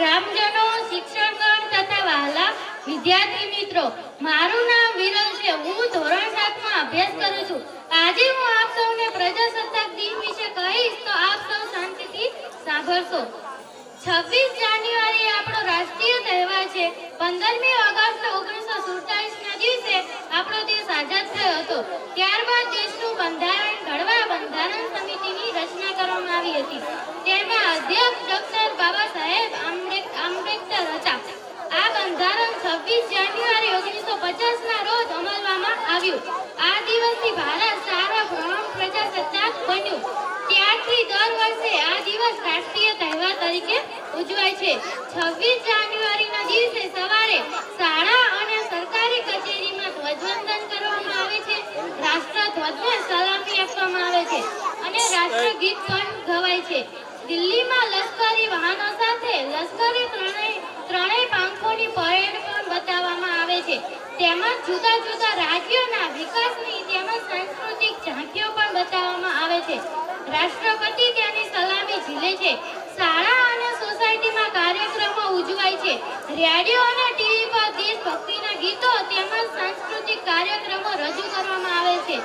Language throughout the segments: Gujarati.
ગ્રામજનો, શિક્ષકગણ તથા વહાલા વિદ્યાર્થી મિત્રો, મારું નામ વિરલ છે. હું ધોરણ 7 માં અભ્યાસ કરું છું. આજે હું આપ સૌને પ્રજાસત્તાક દિન વિશે કહીશ, તો આપ સૌ શાંતિથી સાંભળશો. 26 જાન્યુઆરી આપણો રાષ્ટ્રીય તહેવાર છે. 15મી ઓગસ્ટ 1947 ના દિવસે આપણો દેશ આઝાદ થયો હતો. ત્યારબાદ દેશનું બંધારણ ઘડવા બંધારણ સમિતિની રચના કરવામાં આવી હતી. તેમાં અધ્યક્ષ ડોક્ટર બાબા સાહેબ આંબેડકર હતા. આ બંધારણ 26 જાન્યુઆરી 1950 ના રોજ અમલવામાં આવ્યું. આ દિવસથી ભારત સાર્વભૌમ પ્રજાસત્તાક બન્યું. ત્યારથી દર વર્ષે આ દિવસ રાષ્ટ્રીય તહેવાર તરીકે ઉજવાય છે. 26 જાન્યુઆરીના દિવસે સવારે શાળા અને સરકારી કચેરીમાં ધ્વજવંદન કરવામાં આવે છે. રાષ્ટ્રધ્વજને સલામી આપવામાં આવે છે અને રાષ્ટ્રગીત પણ ગવાય છે. દિલ્હીમાં લશ્કરી વાહનો સાથે લશ્કરી ત્રણેય પાંખોની પરેડ પણ બતાવવામાં આવે છે. તેમજ જુદા જુદા રાજ્યોના વિકાસની તેમજ સાંસ્કૃતિક ઝાંખીઓ પણ બતાવવામાં આવે છે. રાષ્ટ્રપતિ તેની સલામી ઝીલે છે. શાળા અને સોસાયટીમાં કાર્યક્રમો ઉજવાય છે. રેડિયો અને ટીવી પર દેશભક્તિના ગીતો તેમજ સાંસ્કૃતિક કાર્યક્રમો રજૂ કરવામાં આવે છે.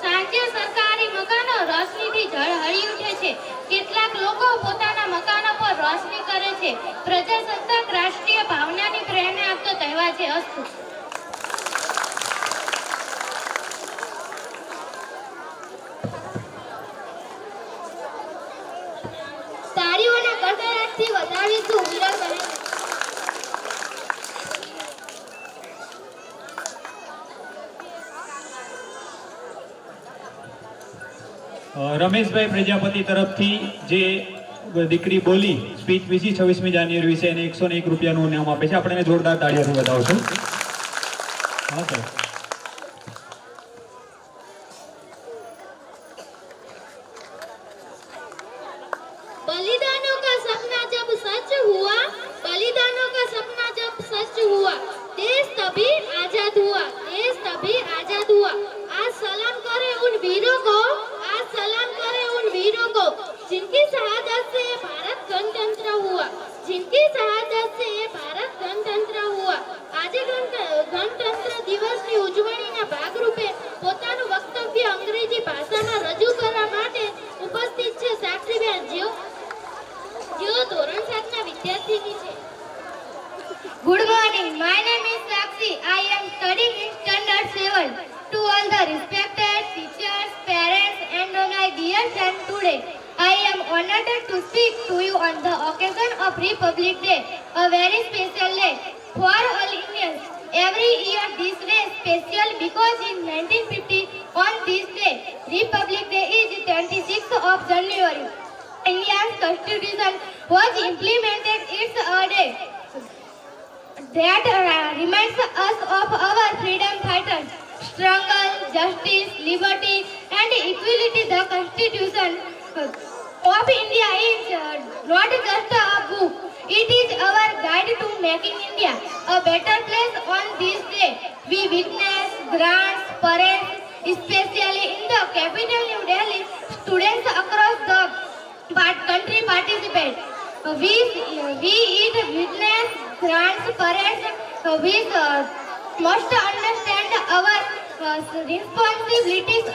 સાંજે સરકારી મકાનો રોશનીથી ઝળહળી ઉઠે છે. કેટલાક લોકો પોતાના મકાનો પર રોશની કરે છે. પ્રજાસત્તાક રાષ્ટ્રીય ભાવનાની પ્રેરણા આપતો તહેવાર છે. અસ્તુ. તાળીઓના ગડગડાટથી વધાવીશું વિરલબેન. રમેશભાઈ પ્રજાપતિ તરફથી જે દીકરી બોલી સ્પીચ વિશે 26મી જાન્યુઆરી વિશે એને 101 રૂપિયાનું નામ આપે છે. આપણે એને જોરદાર તાળીઓથી વધાવશું. હા સર. बलिदानों का सपना जब सच हुआ, बलिदानों का सपना जब सच हुआ, देश तभी आजाद हुआ, देश तभी आजाद हुआ. आज सलाम करे उन वीरों को, आज सलाम करे उन वीरों को, जिनकी शहादत से भारत गणतंत्र हुआ, जिनकी शहादत से भारत गणतंत्र हुआ. આજે ગણતંત્ર દિવસની ઉજવણીના ભાગરૂપે પોતાનું વક્તવ્ય અંગ્રેજી ભાષામાં રજૂ કરવા માટે ઉપસ્થિત છે સાક્ષીબેન, જેઓ ધોરણ 7 ના વિદ્યાર્થીની છે. Good morning. My name is Sakshi. I am studying in standard 7. To all the respected teachers, parents, and my dear friends, today I am honored to speak to you on the occasion of Republic Day, a very special day for all Indians. Every year this day is special because in 1950 on this day, Republic Day is 26th of January. India's constitution was implemented. It's a day that reminds us of our freedom fighters' struggle, justice, liberty, and equality. The Constitution of India is not just a book. It is our guide to making India a better place. On this day, we witness grants, parades, especially in the capital New Delhi. Students across the country participate. We witness grants, parades. We must understand our responsibilities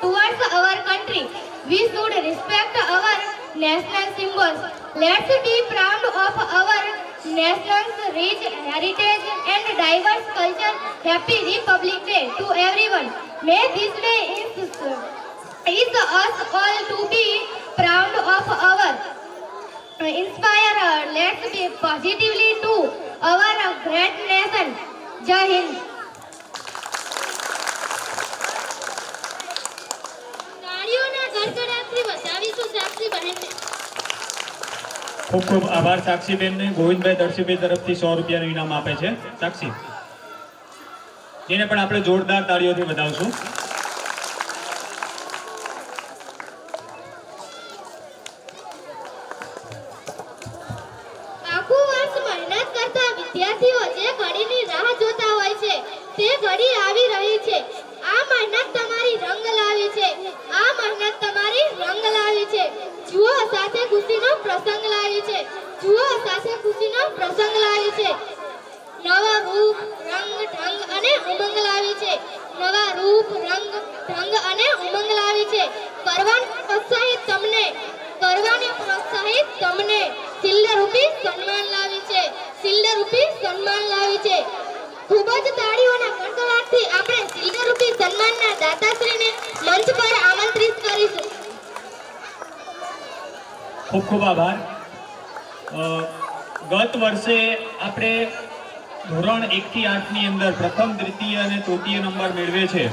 towards our country. We should respect our national symbols. Let's be proud of our nation's rich heritage and diverse culture. Happy Republic Day to everyone. May this day is us all to be proud of our inspire. Let's be positively to our great nation. Jai Hind. તાળીઓના ગડગડાટથી વધાવીશું સાક્ષીબહેનને. ખૂબ ખૂબ આભાર સાક્ષીબેનને. ગોવિંદભાઈ દર્શીભાઈ તરફથી 100 રૂપિયાનું ઇનામ આપે છે સાક્ષી, જેને પણ આપણે જોરદાર તાળીઓથી વધાવશું. આખું વર્ષ મહેનત કરતા વિદ્યાર્થીઓ જે ઘડીની રાહ જોતા હોય છે તે ઘડી આવી રહી છે. આ મહેનત તમારી રંગ લાવી છે, આ મહેનત તમારી રંગ લાવી છે. જુઓ સાથે ખુશીનો પ્રસંગ લાવી છે. રૂપ રંગ ઢંગ અને ઉમંગ લાવી છે. નવા રૂપ રંગ ઢંગ અને ઉમંગ લાવી છે. કરવાને પ્રોત્સાહિત તમને શિલ્ડરૂપી સન્માન લાવી છે. શિલ્ડરૂપી સન્માન લાવી છે. ખૂબ જ તાળીઓના કડકડાટથી આપણે શિલ્ડરૂપી સન્માનના દાતાશ્રીને મંચ પર આમંત્રિત કરીશું. ખૂબ ખૂબ આભાર. ગત વર્ષે આપણે ધોરણ 1 થી 8 ની અંદર પ્રથમ, દ્વિતીય અને તૃતીય નંબર મેળવે છે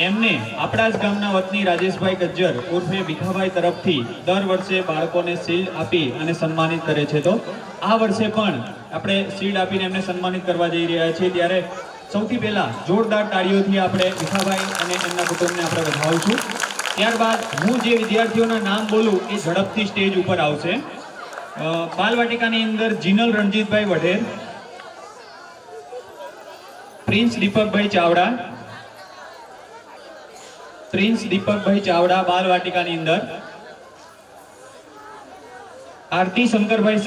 એમને આપણા જ ગામના વતની રાજેશભાઈ ગજ્જર ઉર્ફે ભીખાભાઈ તરફથી દર વર્ષે બાળકોને શિલ્ડ આપી અને સન્માનિત કરે છે. તો આ વર્ષે પણ આપણે શિલ્ડ આપીને એમને સન્માનિત કરવા જઈ રહ્યા છીએ. ત્યારે સૌથી પહેલા જોરદાર તાળીઓથી આપણે ભીખાભાઈ અને એમના કુટુંબને આપણે વધાવીશું. ત્યારબાદ હું જે વિદ્યાર્થીઓના નામ બોલું એ ઝડપથી સ્ટેજ ઉપર આવશે. બાલવાટિકાની અંદર જીનલ રણજીતભાઈ વઢેર, પ્રિન્સ દીપકભાઈ ચાવડા, બાલવાટિકાની અંદર આરતી શંકરભાઈ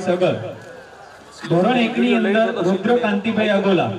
સગર, ધોરણ 1 ની અંદર રુદ્રકાંતિભાઈ અગોલા,